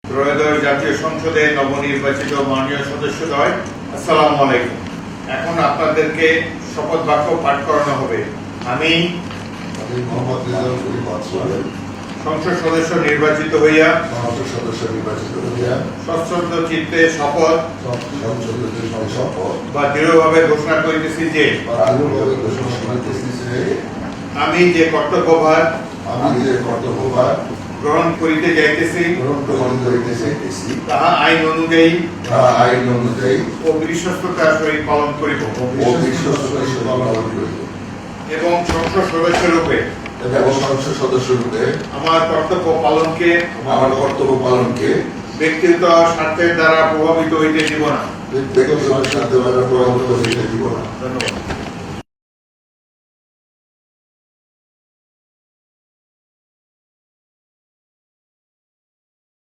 ত্রয়োদশ জাতীয় সংসদে নবনির্বাচিত মাননীয় সদস্যদ্বয়, আসসালামু আলাইকুম। এখন আপনাদেরকে শপথ বাক্য পাঠ করানো হবে। আমি সংসদ সদস্য নির্বাচিত হইয়া সশ্রদ্ধ চিত্তে শপথ বা দৃঢ়ভাবে ঘোষণা করিতেছি যে আমি যে কর্তব্যভার গ্রহণ করিতে যাইতেছি তাহা আইন অনুযায়ী ও বিশ্বস্ততার সহিত পালন করিব এবং সংসদ সদস্য রূপে আমার কর্তব্য পালনকে ব্যক্তিগত স্বার্থের দ্বারা প্রভাবিত হইতে দিব না। ধন্যবাদ।